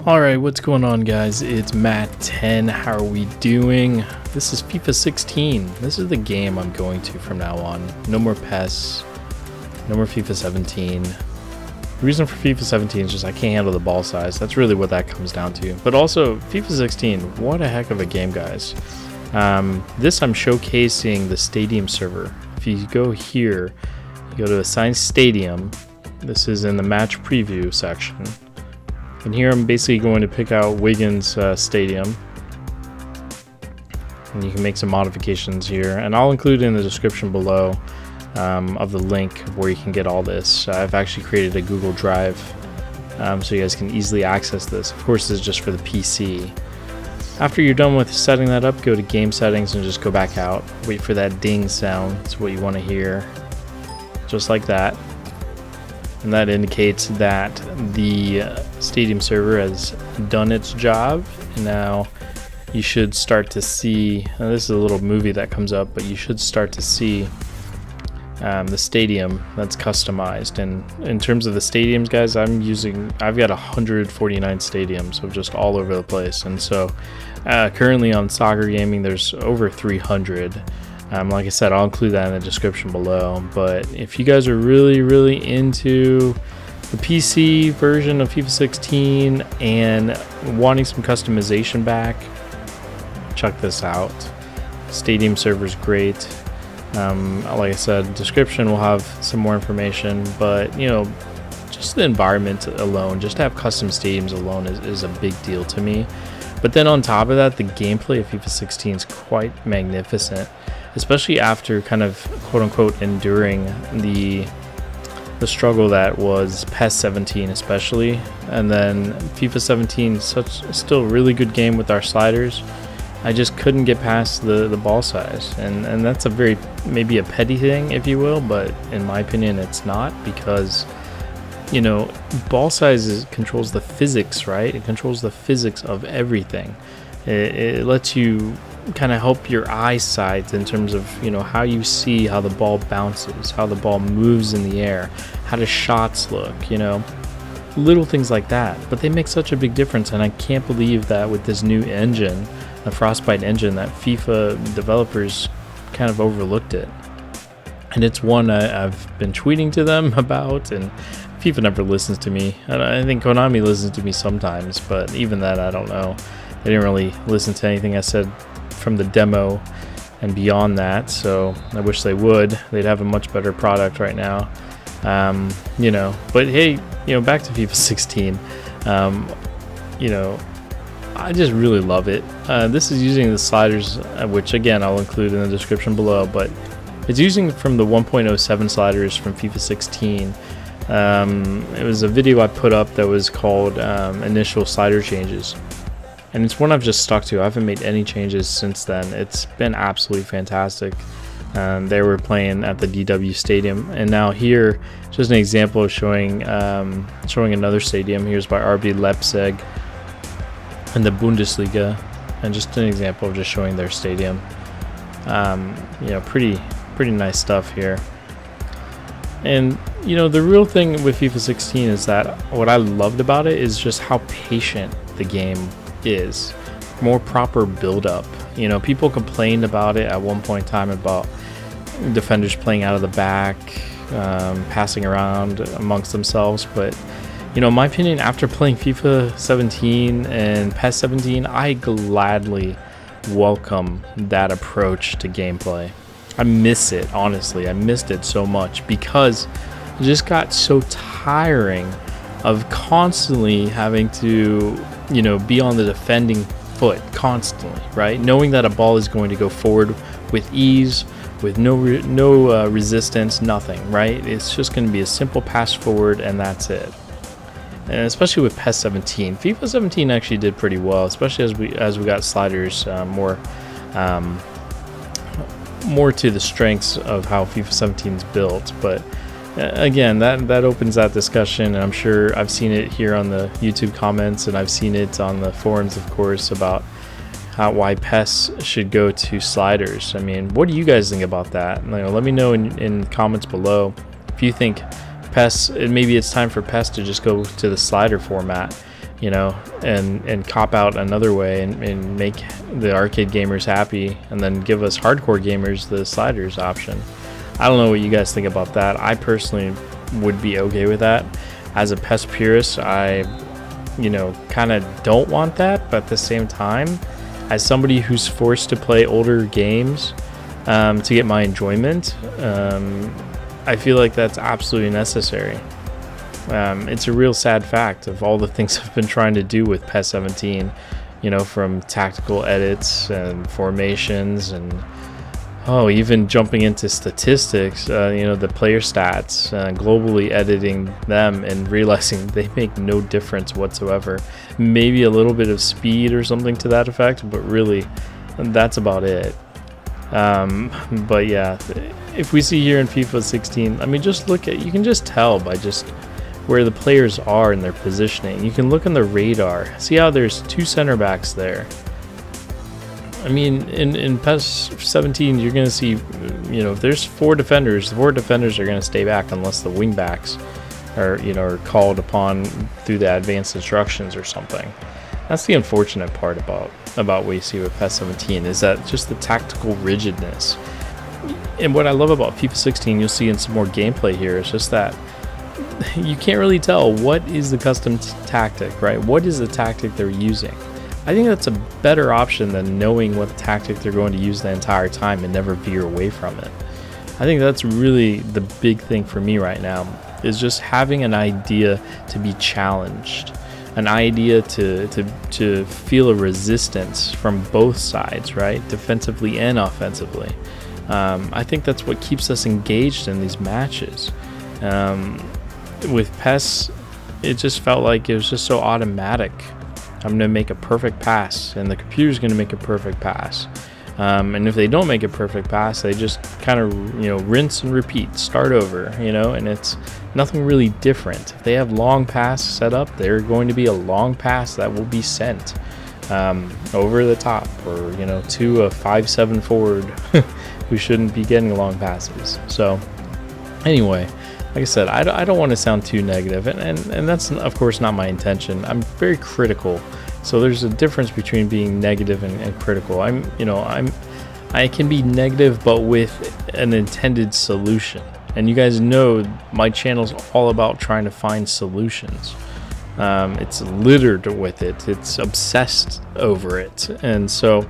Alright, what's going on, guys? It's Matt10. How are we doing? This is FIFA 16. This is the game I'm going to from now on. No more PES. No more FIFA 17. The reason for FIFA 17 is just I can't handle the ball size. That's really what that comes down to. But also, FIFA 16, what a heck of a game, guys. This I'm showcasing the stadium server. If you go here, you go to Assign Stadium. This is in the match preview section. And here I'm basically going to pick out Wigan's stadium. And you can make some modifications here. And I'll include in the description below of the link where you can get all this. I've actually created a Google Drive so you guys can easily access this. Of course, this is just for the PC. After you're done with setting that up, go to game settings and just go back out. Wait for that ding sound. That's what you want to hear. Just like that. And that indicates that the stadium server has done its job. And now you should start to see, this is a little movie that comes up, but you should start to see the stadium that's customized. And in terms of the stadiums, guys, I've got 149 stadiums of just all over the place. And so currently on Soccer Gaming, there's over 300. Like I said, I'll include that in the description below. But if you guys are really into the PC version of FIFA 16 and wanting some customization back, check this out. Stadium server's great. Like I said, description will have some more information, but you know, just the environment alone, just to have custom stadiums alone is a big deal to me. But then on top of that, the gameplay of FIFA 16 is quite magnificent, especially after kind of quote-unquote enduring the struggle that was PES 17 especially. And then FIFA 17, still a really good game with our sliders. I just couldn't get past the ball size, and that's a very, maybe a petty thing, if you will, but in my opinion it's not, because you know, ball size controls the physics, right? It controls the physics of everything. It lets you kind of help your eyesight in terms of, you know, how you see how the ball bounces, how the ball moves in the air, how the shots look, you know, little things like that. But they make such a big difference, and I can't believe that with this new engine, the Frostbite engine, that FIFA developers kind of overlooked it. And it's one I've been tweeting to them about, and FIFA never listens to me. I think Konami listens to me sometimes, but even that, I don't know. They didn't really listen to anything I said from the demo and beyond that, so I wish they would. They'd have a much better product right now. You know, but hey, you know, back to FIFA 16. You know, I just really love it. This is using the sliders, which again I'll include in the description below, but it's using from the 1.07 sliders from FIFA 16. It was a video I put up that was called Initial Slider Changes, and it's one I've just stuck to. I haven't made any changes since then. It's been absolutely fantastic. They were playing at the DW Stadium, and now here, just an example of showing another stadium. Here's by RB Leipzig in the Bundesliga, and just an example of just showing their stadium. You know, pretty nice stuff here. And you know, the real thing with FIFA 16 is that what I loved about it is just how patient the game is. More proper build-up. You know, people complained about it at one point in time about defenders playing out of the back, passing around amongst themselves, but you know, in my opinion, after playing FIFA 17 and PES 17, I gladly welcome that approach to gameplay. I miss it, honestly. I missed it so much because it just got so tiring of constantly having to, you know, be on the defending foot constantly, right? Knowing that a ball is going to go forward with ease, with no resistance, nothing, right? It's just going to be a simple pass forward, and that's it. And especially with PES 17, FIFA 17 actually did pretty well, especially as we got sliders more to the strengths of how FIFA 17 is built. But again, that opens that discussion, and I'm sure I've seen it here on the YouTube comments, and I've seen it on the forums, of course, about why PES should go to sliders. I mean, what do you guys think about that? You know, let me know in comments below if you think PES, maybe it's time for PES to just go to the slider format. you know, and cop out another way and make the arcade gamers happy, and then give us hardcore gamers the sliders option. I don't know what you guys think about that. I personally would be okay with that. As a PES purist, I, you know, kind of don't want that, but at the same time, as somebody who's forced to play older games to get my enjoyment, I feel like that's absolutely necessary. It's a real sad fact of all the things I've been trying to do with PES 17, you know, from tactical edits and formations and even jumping into statistics, you know, the player stats, globally editing them and realizing they make no difference whatsoever. Maybe a little bit of speed or something to that effect, but really that's about it. But yeah, if we see here in FIFA 16, I mean, just look at, you can just tell by just where the players are in their positioning. You can look on the radar, see how there's 2 center backs there. I mean, in PES 17, you're going to see, you know, if there's 4 defenders, the 4 defenders are going to stay back unless the wing backs are, you know, are called upon through the advanced instructions or something. That's the unfortunate part about what you see with PES 17, is that just the tactical rigidness. And what I love about FIFA 16, you'll see in some more gameplay here, is just that you can't really tell what is the custom tactic, right? What is the tactic they're using? I think that's a better option than knowing what tactic they're going to use the entire time and never veer away from it. I think that's really the big thing for me right now, is just having an idea to be challenged, an idea to feel a resistance from both sides, right? Defensively and offensively. I think that's what keeps us engaged in these matches. With PES, it just felt like it was just so automatic. I'm going to make a perfect pass, and the computer's going to make a perfect pass. And if they don't make a perfect pass, they just kind of, you know, rinse and repeat, start over, you know, and it's nothing really different. If they have long pass set up, they're going to be a long pass that will be sent over the top, or, you know, to a 5'7" forward who shouldn't be getting long passes. So anyway, like I said, I don't want to sound too negative, and that's of course not my intention. I'm very critical, so there's a difference between being negative and critical. I can be negative, but with an intended solution. And you guys know my channel's all about trying to find solutions. It's littered with it. It's obsessed over it, and so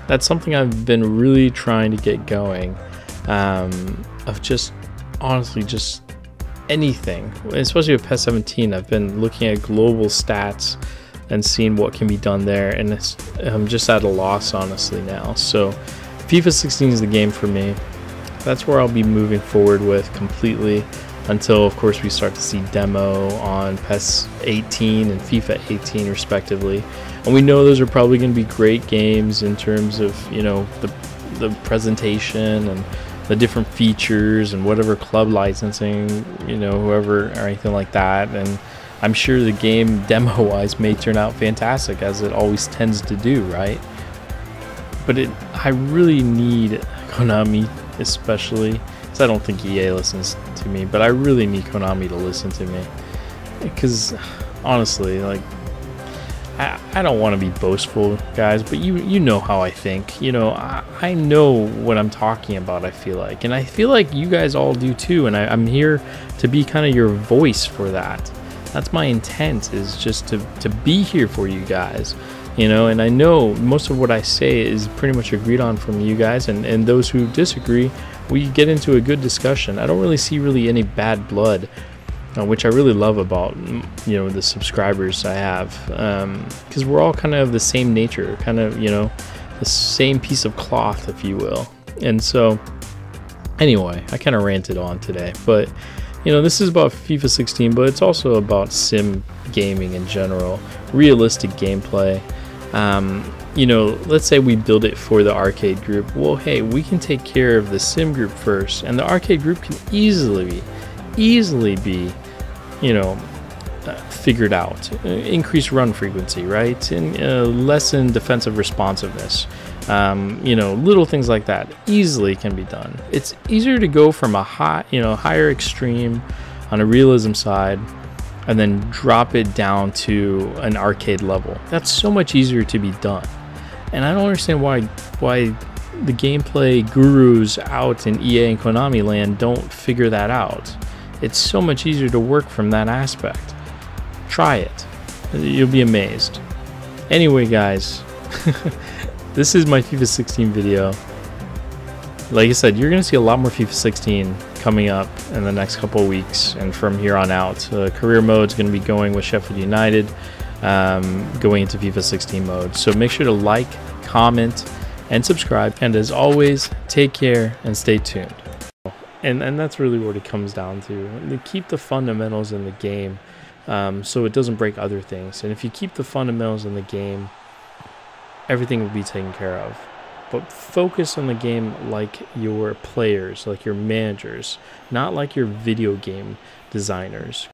that's something I've been really trying to get going. Of just honestly just anything, especially with PES 17. I've been looking at global stats and seeing what can be done there, and I'm just at a loss honestly now. So FIFA 16 is the game for me. That's where I'll be moving forward with completely, until of course we start to see demo on PES 18 and FIFA 18 respectively. And we know those are probably going to be great games in terms of, you know, the presentation and the different features and whatever club licensing, you know, whoever or anything like that. And I'm sure the game demo wise may turn out fantastic, as it always tends to do, right? But I really need Konami, especially, because I don't think EA listens to me, but I really need Konami to listen to me, because honestly, like, I don't want to be boastful, guys, but you know how I think. You know, I know what I'm talking about, I feel like. And I feel like you guys all do too, and I'm here to be kind of your voice for that. That's my intent, is just to be here for you guys, you know. And I know most of what I say is pretty much agreed on from you guys, and those who disagree, we get into a good discussion. I don't really see any bad blood, which I really love about, you know, the subscribers I have, because we're all kind of the same nature, kind of, you know, the same piece of cloth, if you will. And so anyway, I kind of ranted on today, but you know, this is about FIFA 16, but it's also about sim gaming in general, realistic gameplay. You know, let's say we build it for the arcade group. Well, hey, we can take care of the sim group first, and the arcade group can easily be, you know, figured out. Increase run frequency, right? And lessen defensive responsiveness. You know, little things like that easily can be done. It's easier to go from a higher extreme on a realism side and then drop it down to an arcade level. That's so much easier to be done. And I don't understand why the gameplay gurus out in EA and Konami land don't figure that out. It's so much easier to work from that aspect. Try it. You'll be amazed. Anyway, guys, this is my FIFA 16 video. Like I said, you're going to see a lot more FIFA 16 coming up in the next couple of weeks and from here on out. Career mode is going to be going with Sheffield United, going into FIFA 16 mode. So make sure to like, comment, and subscribe. And as always, take care and stay tuned. And that's really what it comes down to. Keep the fundamentals in the game so it doesn't break other things. And if you keep the fundamentals in the game, everything will be taken care of. But focus on the game like your players, like your managers, not like your video game designers.